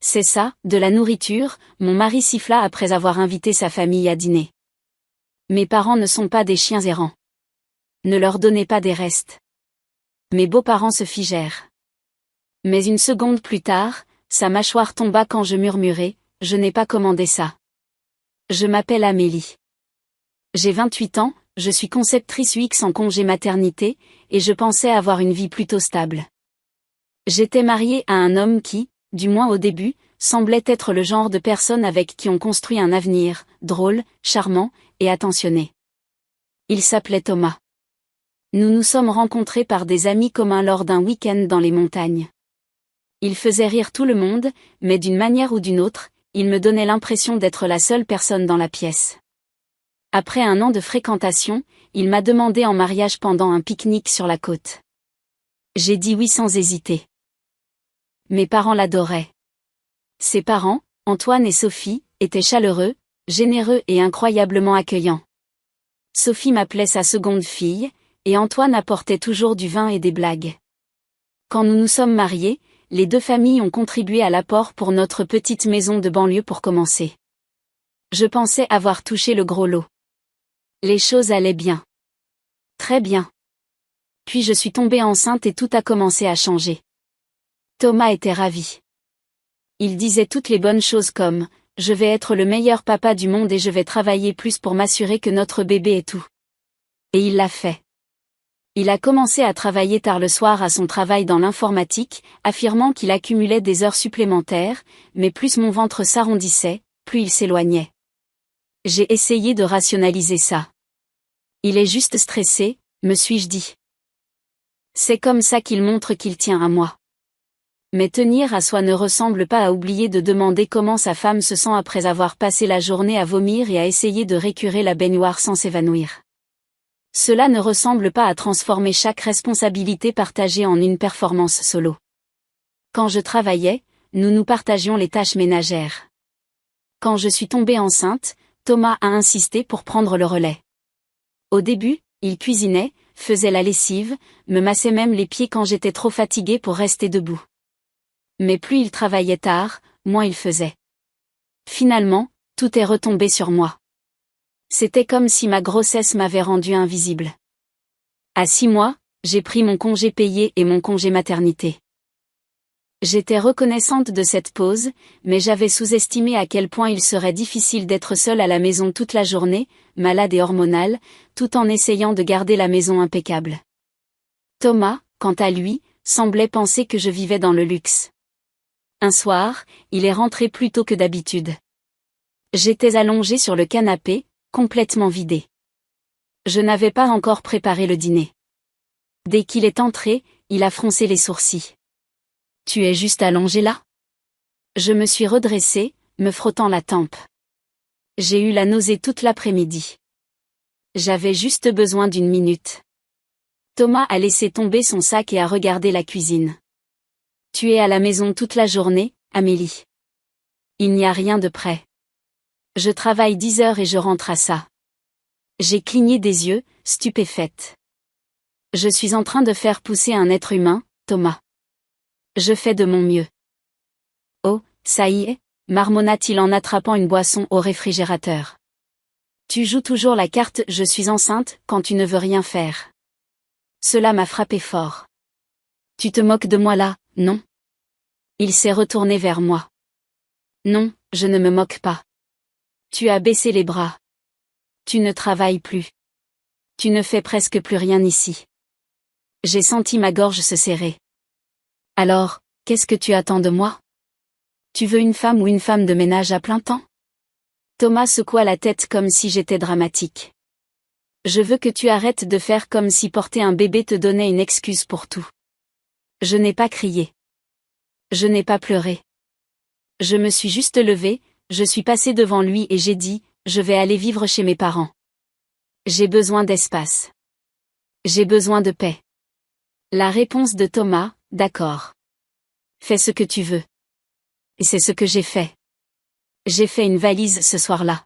C'est ça, de la nourriture, mon mari siffla après avoir invité sa famille à dîner. Mes parents ne sont pas des chiens errants. Ne leur donnez pas des restes. Mes beaux-parents se figèrent. Mais une seconde plus tard, sa mâchoire tomba quand je murmurai, je n'ai pas commandé ça. Je m'appelle Amélie. J'ai 28 ans, je suis conceptrice UX en congé maternité, et je pensais avoir une vie plutôt stable. J'étais mariée à un homme qui, du moins au début, semblait être le genre de personne avec qui on construit un avenir, drôle, charmant, et attentionné. Il s'appelait Thomas. Nous nous sommes rencontrés par des amis communs lors d'un week-end dans les montagnes. Il faisait rire tout le monde, mais d'une manière ou d'une autre, il me donnait l'impression d'être la seule personne dans la pièce. Après un an de fréquentation, il m'a demandé en mariage pendant un pique-nique sur la côte. J'ai dit oui sans hésiter. Mes parents l'adoraient. Ses parents, Antoine et Sophie, étaient chaleureux, généreux et incroyablement accueillants. Sophie m'appelait sa seconde fille, et Antoine apportait toujours du vin et des blagues. Quand nous nous sommes mariés, les deux familles ont contribué à l'apport pour notre petite maison de banlieue pour commencer. Je pensais avoir touché le gros lot. Les choses allaient bien. Très bien. Puis je suis tombée enceinte et tout a commencé à changer. Thomas était ravi. Il disait toutes les bonnes choses comme « Je vais être le meilleur papa du monde et je vais travailler plus pour m'assurer que notre bébé est tout. » Et il l'a fait. Il a commencé à travailler tard le soir à son travail dans l'informatique, affirmant qu'il accumulait des heures supplémentaires, mais plus mon ventre s'arrondissait, plus il s'éloignait. J'ai essayé de rationaliser ça. Il est juste stressé, me suis-je dit. C'est comme ça qu'il montre qu'il tient à moi. Mais tenir à soi ne ressemble pas à oublier de demander comment sa femme se sent après avoir passé la journée à vomir et à essayer de récurer la baignoire sans s'évanouir. Cela ne ressemble pas à transformer chaque responsabilité partagée en une performance solo. Quand je travaillais, nous nous partagions les tâches ménagères. Quand je suis tombée enceinte, Thomas a insisté pour prendre le relais. Au début, il cuisinait, faisait la lessive, me massait même les pieds quand j'étais trop fatiguée pour rester debout. Mais plus il travaillait tard, moins il faisait. Finalement, tout est retombé sur moi. C'était comme si ma grossesse m'avait rendue invisible. À 6 mois, j'ai pris mon congé payé et mon congé maternité. J'étais reconnaissante de cette pause, mais j'avais sous-estimé à quel point il serait difficile d'être seule à la maison toute la journée, malade et hormonale, tout en essayant de garder la maison impeccable. Thomas, quant à lui, semblait penser que je vivais dans le luxe. Un soir, il est rentré plus tôt que d'habitude. J'étais allongée sur le canapé, complètement vidée. Je n'avais pas encore préparé le dîner. Dès qu'il est entré, il a froncé les sourcils. « Tu es juste allongée là ?» Je me suis redressée, me frottant la tempe. J'ai eu la nausée toute l'après-midi. J'avais juste besoin d'une minute. Thomas a laissé tomber son sac et a regardé la cuisine. « Tu es à la maison toute la journée, Amélie. » Il n'y a rien de prêt. Je travaille 10 heures et je rentre à ça. J'ai cligné des yeux, stupéfaite. Je suis en train de faire pousser un être humain, Thomas. Je fais de mon mieux. Oh, ça y est, marmonna-t-il en attrapant une boisson au réfrigérateur. Tu joues toujours la carte « je suis enceinte » quand tu ne veux rien faire. Cela m'a frappé fort. Tu te moques de moi là, non? Il s'est retourné vers moi. Non, je ne me moque pas. Tu as baissé les bras. Tu ne travailles plus. Tu ne fais presque plus rien ici. J'ai senti ma gorge se serrer. Alors, qu'est-ce que tu attends de moi? Tu veux une femme ou une femme de ménage à plein temps? Thomas secoua la tête comme si j'étais dramatique. Je veux que tu arrêtes de faire comme si porter un bébé te donnait une excuse pour tout. Je n'ai pas crié. Je n'ai pas pleuré. Je me suis juste levée, je suis passée devant lui et j'ai dit, je vais aller vivre chez mes parents. J'ai besoin d'espace. J'ai besoin de paix. La réponse de Thomas, d'accord. Fais ce que tu veux. Et c'est ce que j'ai fait. J'ai fait une valise ce soir-là.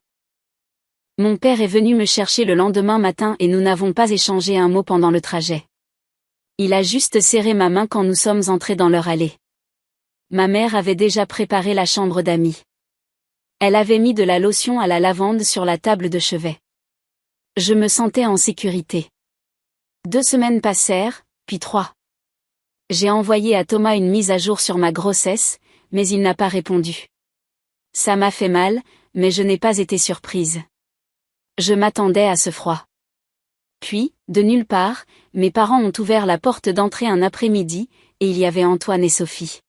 Mon père est venu me chercher le lendemain matin et nous n'avons pas échangé un mot pendant le trajet. Il a juste serré ma main quand nous sommes entrés dans leur allée. ma mère avait déjà préparé la chambre d'amis. Elle avait mis de la lotion à la lavande sur la table de chevet. Je me sentais en sécurité. 2 semaines passèrent, puis 3. J'ai envoyé à Thomas une mise à jour sur ma grossesse, mais il n'a pas répondu. Ça m'a fait mal, mais je n'ai pas été surprise. Je m'attendais à ce froid. Puis, de nulle part, mes parents ont ouvert la porte d'entrée un après-midi, et il y avait Antoine et Sophie.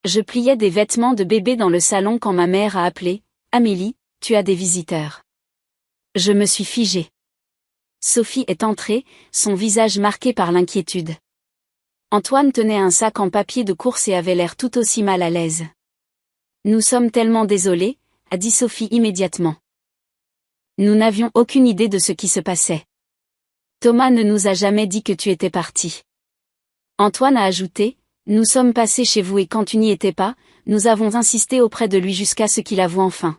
Je pliais des vêtements de bébé dans le salon quand ma mère a appelé « Amélie, tu as des visiteurs ». Je me suis figée. Sophie est entrée, son visage marqué par l'inquiétude. Antoine tenait un sac en papier de course et avait l'air tout aussi mal à l'aise. « Nous sommes tellement désolés », a dit Sophie immédiatement. Nous n'avions aucune idée de ce qui se passait. Thomas ne nous a jamais dit que tu étais parti. Antoine a ajouté, nous sommes passés chez vous et quand tu n'y étais pas, nous avons insisté auprès de lui jusqu'à ce qu'il avoue enfin.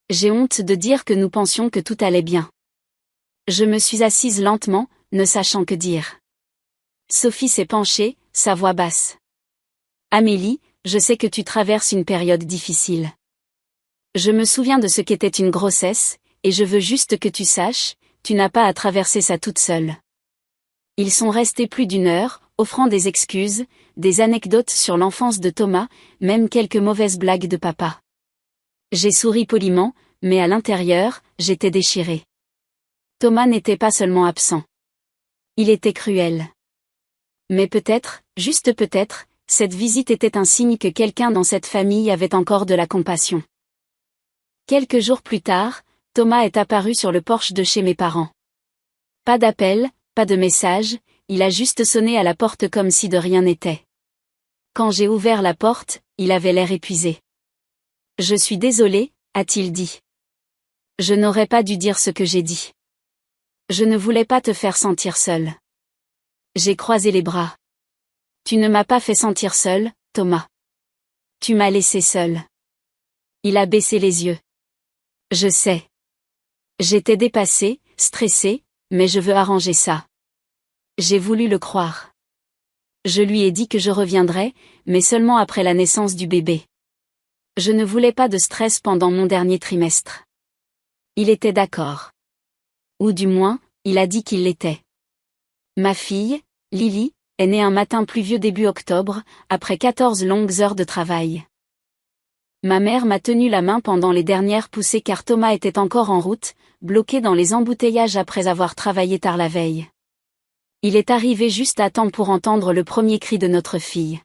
J'ai honte de dire que nous pensions que tout allait bien. Je me suis assise lentement, ne sachant que dire. Sophie s'est penchée, sa voix basse. Amélie, je sais que tu traverses une période difficile. Je me souviens de ce qu'était une grossesse, et je veux juste que tu saches, tu n'as pas à traverser ça toute seule. Ils sont restés plus d'1 heure, offrant des excuses, des anecdotes sur l'enfance de Thomas, même quelques mauvaises blagues de papa. J'ai souri poliment, mais à l'intérieur, j'étais déchirée. Thomas n'était pas seulement absent. Il était cruel. Mais peut-être, juste peut-être, cette visite était un signe que quelqu'un dans cette famille avait encore de la compassion. Quelques jours plus tard, Thomas est apparu sur le porche de chez mes parents. Pas d'appel, pas de message, il a juste sonné à la porte comme si de rien n'était. Quand j'ai ouvert la porte, il avait l'air épuisé. « Je suis désolé », a-t-il dit. Je n'aurais pas dû dire ce que j'ai dit. Je ne voulais pas te faire sentir seul. J'ai croisé les bras. Tu ne m'as pas fait sentir seul, Thomas. Tu m'as laissé seul. Il a baissé les yeux. Je sais. J'étais dépassée, stressée, mais je veux arranger ça. J'ai voulu le croire. Je lui ai dit que je reviendrais, mais seulement après la naissance du bébé. Je ne voulais pas de stress pendant mon dernier trimestre. Il était d'accord. Ou du moins, il a dit qu'il l'était. Ma fille, Lily, est née un matin pluvieux début octobre, après 14 longues heures de travail. Ma mère m'a tenu la main pendant les dernières poussées car Thomas était encore en route, bloqué dans les embouteillages après avoir travaillé tard la veille. Il est arrivé juste à temps pour entendre le premier cri de notre fille.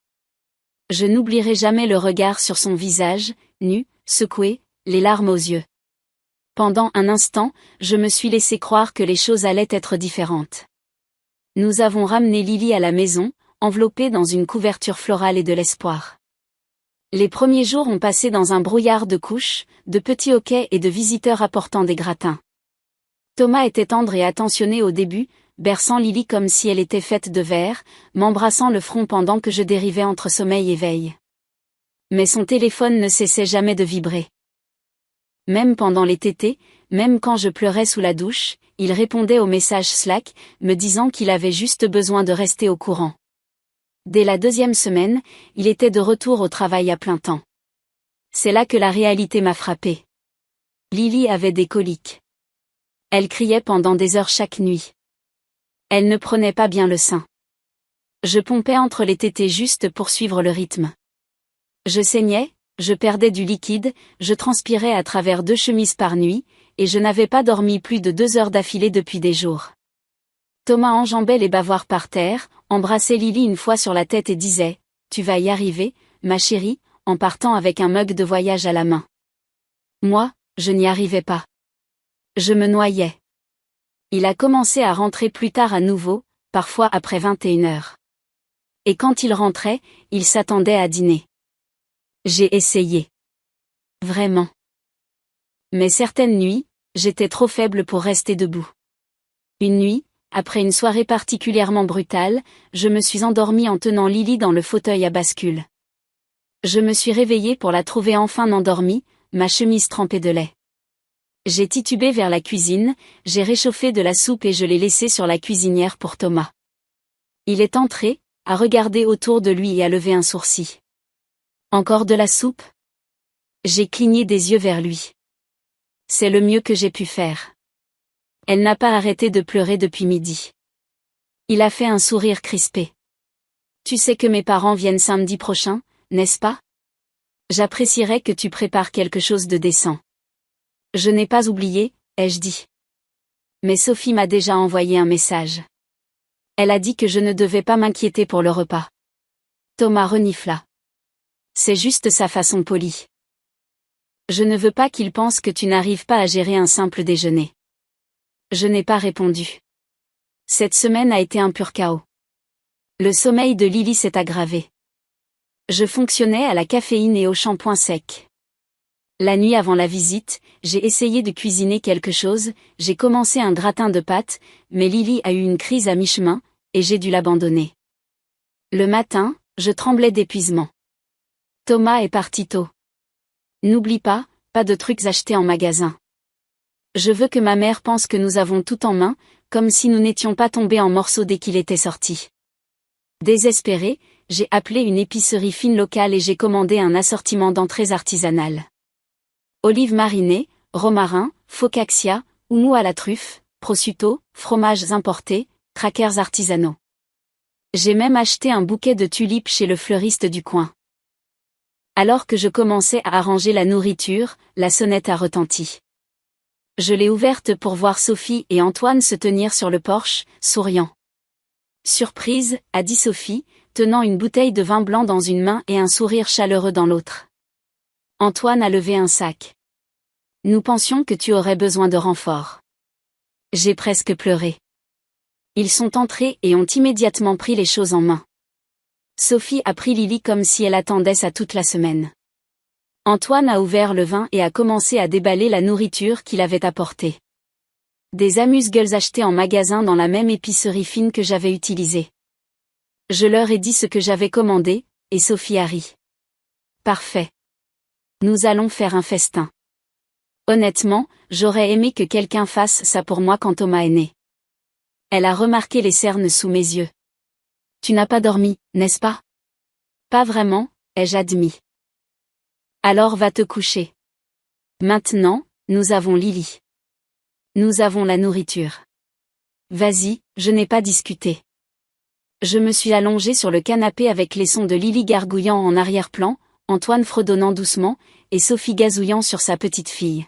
Je n'oublierai jamais le regard sur son visage, nu, secoué, les larmes aux yeux. Pendant un instant, je me suis laissé croire que les choses allaient être différentes. Nous avons ramené Lily à la maison, enveloppée dans une couverture florale et de l'espoir. Les premiers jours ont passé dans un brouillard de couches, de petits hoquets et de visiteurs apportant des gratins. Thomas était tendre et attentionné au début, berçant Lily comme si elle était faite de verre, m'embrassant le front pendant que je dérivais entre sommeil et veille. Mais son téléphone ne cessait jamais de vibrer. Même pendant les tétés, même quand je pleurais sous la douche, il répondait aux messages Slack, me disant qu'il avait juste besoin de rester au courant. Dès la 2e semaine, il était de retour au travail à plein temps. C'est là que la réalité m'a frappée. Lily avait des coliques. Elle criait pendant des heures chaque nuit. Elle ne prenait pas bien le sein. Je pompais entre les tétés juste pour suivre le rythme. Je saignais, je perdais du liquide, je transpirais à travers 2 chemises par nuit, et je n'avais pas dormi plus de 2 heures d'affilée depuis des jours. Thomas enjambait les bavoirs par terre, embrassait Lily une fois sur la tête et disait « Tu vas y arriver, ma chérie », en partant avec un mug de voyage à la main. Moi, je n'y arrivais pas. Je me noyais. Il a commencé à rentrer plus tard à nouveau, parfois après 21 heures. Et quand il rentrait, il s'attendait à dîner. J'ai essayé. Vraiment. Mais certaines nuits, j'étais trop faible pour rester debout. Une nuit, après une soirée particulièrement brutale, je me suis endormie en tenant Lily dans le fauteuil à bascule. Je me suis réveillée pour la trouver enfin endormie, ma chemise trempée de lait. J'ai titubé vers la cuisine, j'ai réchauffé de la soupe et je l'ai laissée sur la cuisinière pour Thomas. Il est entré, a regardé autour de lui et a levé un sourcil. Encore de la soupe? J'ai cligné des yeux vers lui. C'est le mieux que j'ai pu faire. Elle n'a pas arrêté de pleurer depuis midi. Il a fait un sourire crispé. Tu sais que mes parents viennent samedi prochain, n'est-ce pas? J'apprécierais que tu prépares quelque chose de décent. Je n'ai pas oublié, ai-je dit. Mais Sophie m'a déjà envoyé un message. Elle a dit que je ne devais pas m'inquiéter pour le repas. Thomas renifla. C'est juste sa façon polie. Je ne veux pas qu'il pense que tu n'arrives pas à gérer un simple déjeuner. Je n'ai pas répondu. Cette semaine a été un pur chaos. Le sommeil de Lily s'est aggravé. Je fonctionnais à la caféine et au shampoing sec. La nuit avant la visite, j'ai essayé de cuisiner quelque chose, j'ai commencé un gratin de pâtes, mais Lily a eu une crise à mi-chemin, et j'ai dû l'abandonner. Le matin, je tremblais d'épuisement. Thomas est parti tôt. N'oublie pas, pas de trucs achetés en magasin. Je veux que ma mère pense que nous avons tout en main, comme si nous n'étions pas tombés en morceaux dès qu'il était sorti. Désespéré, j'ai appelé une épicerie fine locale et j'ai commandé un assortiment d'entrées artisanales. Olives marinées, romarin, focaccia, houmous à la truffe, prosciutto, fromages importés, crackers artisanaux. J'ai même acheté un bouquet de tulipes chez le fleuriste du coin. Alors que je commençais à arranger la nourriture, la sonnette a retenti. Je l'ai ouverte pour voir Sophie et Antoine se tenir sur le porche, souriant. Surprise, a dit Sophie, tenant une bouteille de vin blanc dans une main et un sourire chaleureux dans l'autre. Antoine a levé un sac. Nous pensions que tu aurais besoin de renfort. J'ai presque pleuré. Ils sont entrés et ont immédiatement pris les choses en main. Sophie a pris Lily comme si elle attendait ça toute la semaine. Antoine a ouvert le vin et a commencé à déballer la nourriture qu'il avait apportée. Des amuse-gueules achetées en magasin dans la même épicerie fine que j'avais utilisée. Je leur ai dit ce que j'avais commandé, et Sophie a ri. Parfait. Nous allons faire un festin. Honnêtement, j'aurais aimé que quelqu'un fasse ça pour moi quand Thomas est né. Elle a remarqué les cernes sous mes yeux. Tu n'as pas dormi, n'est-ce pas? Pas vraiment, ai-je admis. Alors va te coucher. Maintenant, nous avons Lily. Nous avons la nourriture. Vas-y, je n'ai pas discuté. Je me suis allongée sur le canapé avec les sons de Lily gargouillant en arrière-plan, Antoine fredonnant doucement, et Sophie gazouillant sur sa petite fille.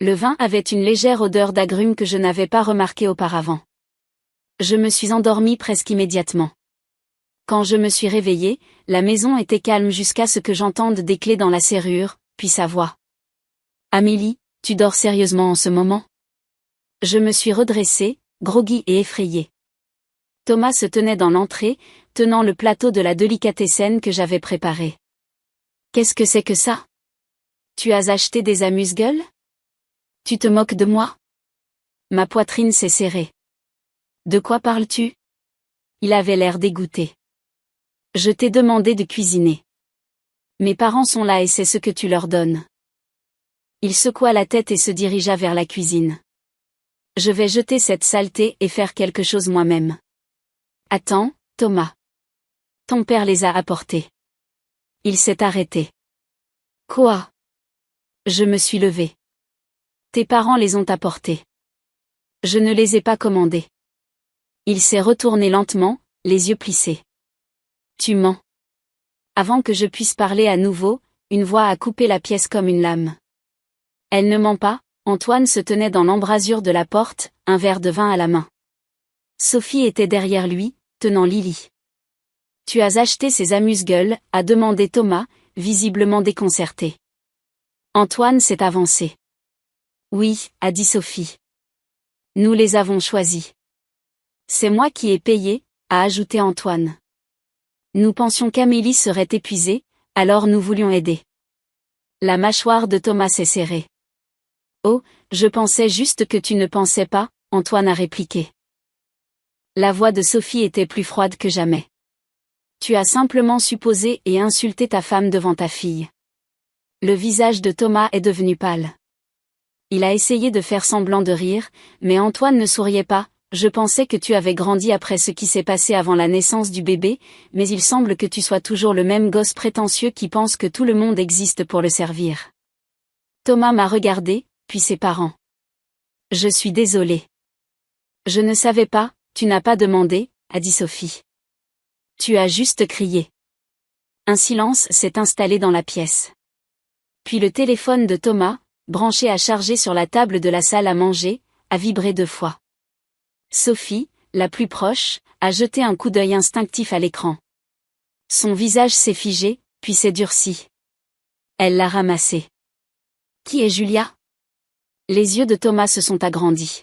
Le vin avait une légère odeur d'agrumes que je n'avais pas remarquée auparavant. Je me suis endormie presque immédiatement. Quand je me suis réveillée, la maison était calme jusqu'à ce que j'entende des clés dans la serrure, puis sa voix. Amélie, tu dors sérieusement en ce moment? Je me suis redressée, groggy et effrayée. Thomas se tenait dans l'entrée, tenant le plateau de la délicatessen que j'avais préparé. Qu'est-ce que c'est que ça? Tu as acheté des amuse-gueules? Tu te moques de moi? Ma poitrine s'est serrée. De quoi parles-tu? Il avait l'air dégoûté. Je t'ai demandé de cuisiner. Mes parents sont là et c'est ce que tu leur donnes. Il secoua la tête et se dirigea vers la cuisine. Je vais jeter cette saleté et faire quelque chose moi-même. Attends, Thomas. Ton père les a apportés. Il s'est arrêté. Quoi? Je me suis levée. Tes parents les ont apportés. Je ne les ai pas commandés. Il s'est retourné lentement, les yeux plissés. Tu mens. Avant que je puisse parler à nouveau, une voix a coupé la pièce comme une lame. Elle ne ment pas, Antoine se tenait dans l'embrasure de la porte, un verre de vin à la main. Sophie était derrière lui, tenant Lily. Tu as acheté ces amuse-gueules, a demandé Thomas, visiblement déconcerté. Antoine s'est avancé. Oui, a dit Sophie. Nous les avons choisis. C'est moi qui ai payé, a ajouté Antoine. Nous pensions qu'Amélie serait épuisée, alors nous voulions aider. La mâchoire de Thomas s'est serrée. Oh, je pensais juste que tu ne pensais pas, Antoine a répliqué. La voix de Sophie était plus froide que jamais. Tu as simplement supposé et insulté ta femme devant ta fille. Le visage de Thomas est devenu pâle. Il a essayé de faire semblant de rire, mais Antoine ne souriait pas, Je pensais que tu avais grandi après ce qui s'est passé avant la naissance du bébé, mais il semble que tu sois toujours le même gosse prétentieux qui pense que tout le monde existe pour le servir. Thomas m'a regardé, puis ses parents. Je suis désolée. Je ne savais pas, tu n'as pas demandé, a dit Sophie. Tu as juste crié. Un silence s'est installé dans la pièce. Puis le téléphone de Thomas, branché à charger sur la table de la salle à manger, a vibré 2 fois. Sophie, la plus proche, a jeté un coup d'œil instinctif à l'écran. Son visage s'est figé, puis s'est durci. Elle l'a ramassé. Qui est Julia? Les yeux de Thomas se sont agrandis.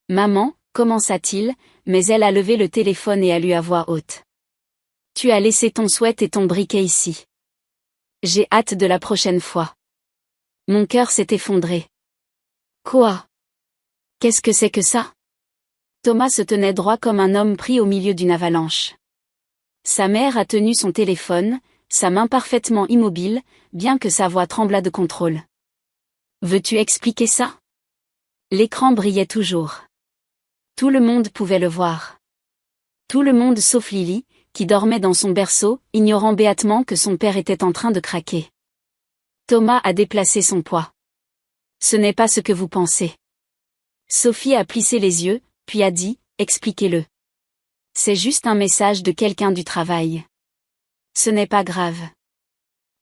Maman, commença-t-il, mais elle a levé le téléphone et a lu à voix haute. Tu as laissé ton sweat et ton briquet ici. J'ai hâte de la prochaine fois. Mon cœur s'est effondré. Quoi? Qu'est-ce que c'est que ça? Thomas se tenait droit comme un homme pris au milieu d'une avalanche. Sa mère a tenu son téléphone, sa main parfaitement immobile, bien que sa voix tremblât de contrôle. Veux-tu expliquer ça? L'écran brillait toujours. Tout le monde pouvait le voir. Tout le monde sauf Lily, qui dormait dans son berceau, ignorant béatement que son père était en train de craquer. Thomas a déplacé son poids. Ce n'est pas ce que vous pensez. Sophie a plissé les yeux, puis a dit, expliquez-le. C'est juste un message de quelqu'un du travail. Ce n'est pas grave.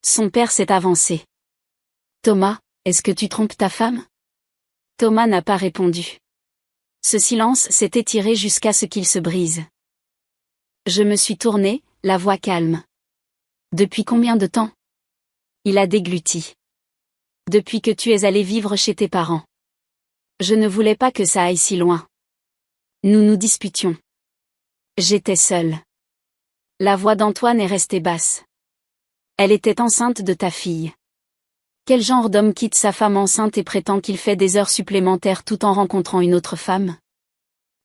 Son père s'est avancé. Thomas, est-ce que tu trompes ta femme? Thomas n'a pas répondu. Ce silence s'est étiré jusqu'à ce qu'il se brise. Je me suis tournée, la voix calme. Depuis combien de temps? Il a dégluti. Depuis que tu es allé vivre chez tes parents. Je ne voulais pas que ça aille si loin. Nous nous disputions. J'étais seule. La voix d'Antoine est restée basse. Elle était enceinte de ta fille. Quel genre d'homme quitte sa femme enceinte et prétend qu'il fait des heures supplémentaires tout en rencontrant une autre femme?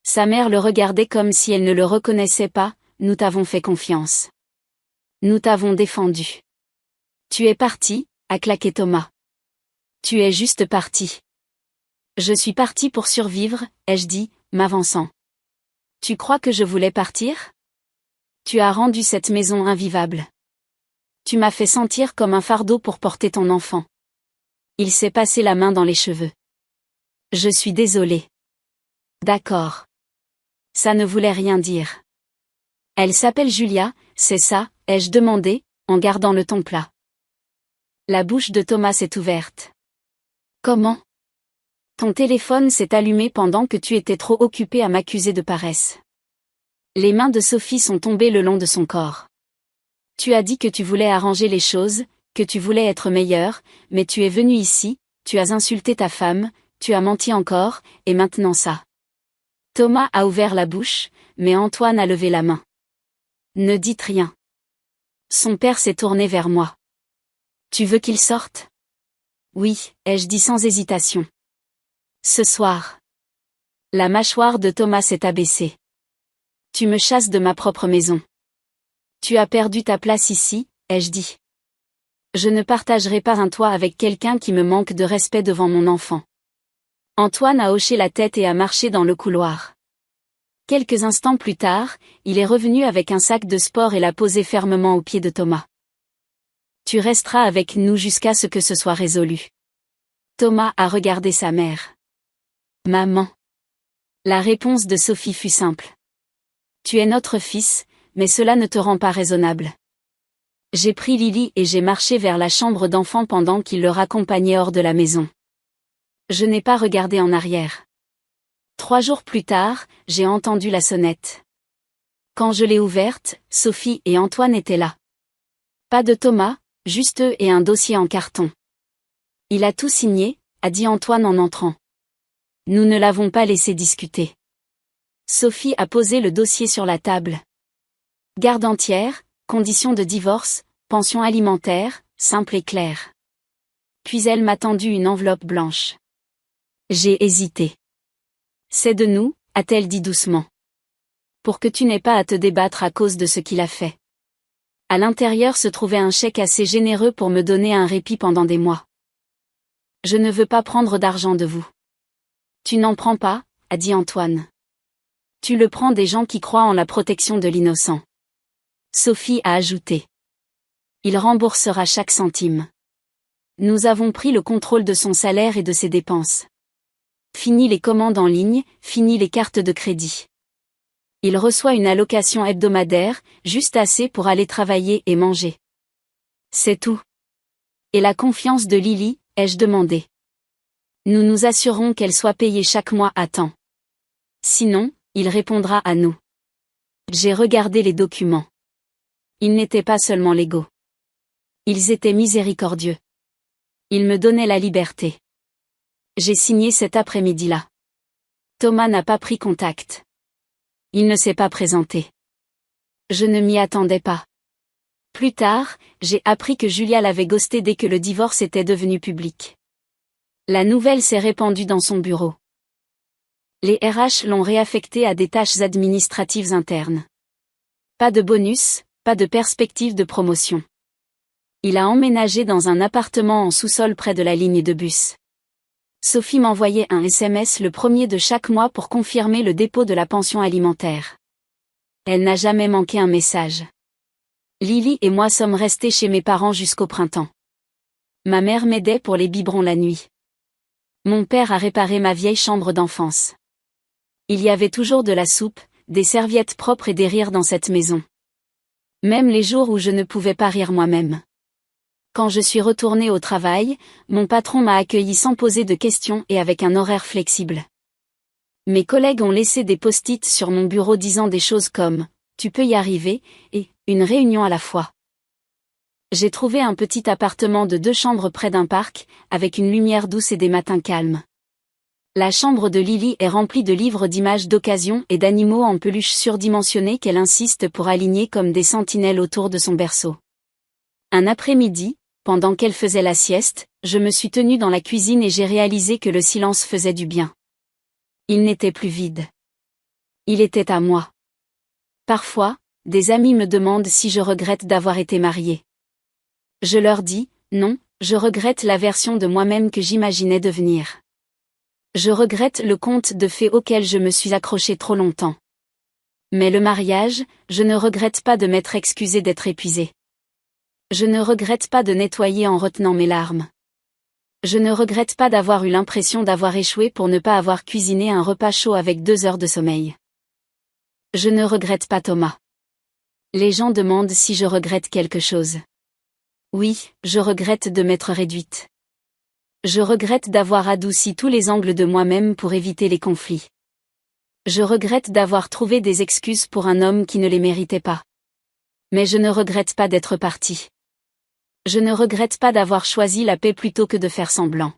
Sa mère le regardait comme si elle ne le reconnaissait pas. Nous t'avons fait confiance. Nous t'avons défendu. Tu es parti, a claqué Thomas. Tu es juste parti. Je suis parti pour survivre, ai-je dit, m'avançant. Tu crois que je voulais partir? Tu as rendu cette maison invivable. Tu m'as fait sentir comme un fardeau pour porter ton enfant. Il s'est passé la main dans les cheveux. Je suis désolée. D'accord. Ça ne voulait rien dire. Elle s'appelle Julia, c'est ça, ai-je demandé, en gardant le ton plat. La bouche de Thomas s'est ouverte. Comment? Ton téléphone s'est allumé pendant que tu étais trop occupé à m'accuser de paresse. Les mains de Sophie sont tombées le long de son corps. Tu as dit que tu voulais arranger les choses, que tu voulais être meilleur, mais tu es venu ici, tu as insulté ta femme, tu as menti encore, et maintenant ça. Thomas a ouvert la bouche, mais Antoine a levé la main. Ne dites rien. Son père s'est tourné vers moi. Tu veux qu'il sorte? Oui, ai-je dit sans hésitation. Ce soir. La mâchoire de Thomas s'est abaissée. Tu me chasses de ma propre maison. Tu as perdu ta place ici, ai-je dit. Je ne partagerai pas un toit avec quelqu'un qui me manque de respect devant mon enfant. Antoine a hoché la tête et a marché dans le couloir. Quelques instants plus tard, il est revenu avec un sac de sport et l'a posé fermement aux pieds de Thomas. Tu resteras avec nous jusqu'à ce que ce soit résolu. Thomas a regardé sa mère. Maman. La réponse de Sophie fut simple. Tu es notre fils, mais cela ne te rend pas raisonnable. J'ai pris Lily et j'ai marché vers la chambre d'enfant pendant qu'il le raccompagnait hors de la maison. Je n'ai pas regardé en arrière. 3 jours plus tard, j'ai entendu la sonnette. Quand je l'ai ouverte, Sophie et Antoine étaient là. Pas de Thomas, juste eux et un dossier en carton. Il a tout signé, a dit Antoine en entrant. Nous ne l'avons pas laissé discuter. Sophie a posé le dossier sur la table. Garde entière, conditions de divorce, pension alimentaire, simple et claire. Puis elle m'a tendu une enveloppe blanche. J'ai hésité. C'est de nous, a-t-elle dit doucement. Pour que tu n'aies pas à te débattre à cause de ce qu'il a fait. À l'intérieur se trouvait un chèque assez généreux pour me donner un répit pendant des mois. Je ne veux pas prendre d'argent de vous. Tu n'en prends pas, a dit Antoine. Tu le prends des gens qui croient en la protection de l'innocent. Sophie a ajouté. Il remboursera chaque centime. Nous avons pris le contrôle de son salaire et de ses dépenses. Fini les commandes en ligne, fini les cartes de crédit. Il reçoit une allocation hebdomadaire, juste assez pour aller travailler et manger. C'est tout. Et la confiance de Lily, ai-je demandé. Nous nous assurons qu'elle soit payée chaque mois à temps. Sinon, il répondra à nous. J'ai regardé les documents. Ils n'étaient pas seulement légaux. Ils étaient miséricordieux. Ils me donnaient la liberté. J'ai signé cet après-midi-là. Thomas n'a pas pris contact. Il ne s'est pas présenté. Je ne m'y attendais pas. Plus tard, j'ai appris que Julia l'avait ghosté dès que le divorce était devenu public. La nouvelle s'est répandue dans son bureau. Les RH l'ont réaffecté à des tâches administratives internes. Pas de bonus, pas de perspective de promotion. Il a emménagé dans un appartement en sous-sol près de la ligne de bus. Sophie m'envoyait un SMS le premier de chaque mois pour confirmer le dépôt de la pension alimentaire. Elle n'a jamais manqué un message. Lily et moi sommes restés chez mes parents jusqu'au printemps. Ma mère m'aidait pour les biberons la nuit. Mon père a réparé ma vieille chambre d'enfance. Il y avait toujours de la soupe, des serviettes propres et des rires dans cette maison. Même les jours où je ne pouvais pas rire moi-même. Quand je suis retournée au travail, mon patron m'a accueilli sans poser de questions et avec un horaire flexible. Mes collègues ont laissé des post-it sur mon bureau disant des choses comme « Tu peux y arriver » et « Une réunion à la fois ». J'ai trouvé un petit appartement de 2 chambres près d'un parc, avec une lumière douce et des matins calmes. La chambre de Lily est remplie de livres d'images d'occasion et d'animaux en peluche surdimensionnés qu'elle insiste pour aligner comme des sentinelles autour de son berceau. Un après-midi, pendant qu'elle faisait la sieste, je me suis tenue dans la cuisine et j'ai réalisé que le silence faisait du bien. Il n'était plus vide. Il était à moi. Parfois, des amis me demandent si je regrette d'avoir été mariée. Je leur dis, non, je regrette la version de moi-même que j'imaginais devenir. Je regrette le conte de fées auquel je me suis accrochée trop longtemps. Mais le mariage, je ne regrette pas de m'être excusée d'être épuisée. Je ne regrette pas de nettoyer en retenant mes larmes. Je ne regrette pas d'avoir eu l'impression d'avoir échoué pour ne pas avoir cuisiné un repas chaud avec 2 heures de sommeil. Je ne regrette pas Thomas. Les gens demandent si je regrette quelque chose. Oui, je regrette de m'être réduite. Je regrette d'avoir adouci tous les angles de moi-même pour éviter les conflits. Je regrette d'avoir trouvé des excuses pour un homme qui ne les méritait pas. Mais je ne regrette pas d'être partie. Je ne regrette pas d'avoir choisi la paix plutôt que de faire semblant.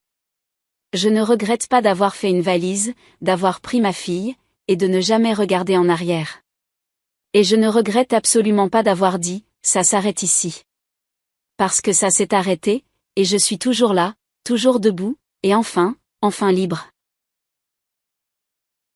Je ne regrette pas d'avoir fait une valise, d'avoir pris ma fille, et de ne jamais regarder en arrière. Et je ne regrette absolument pas d'avoir dit, ça s'arrête ici. Parce que ça s'est arrêté, et je suis toujours là, toujours debout, et enfin libre.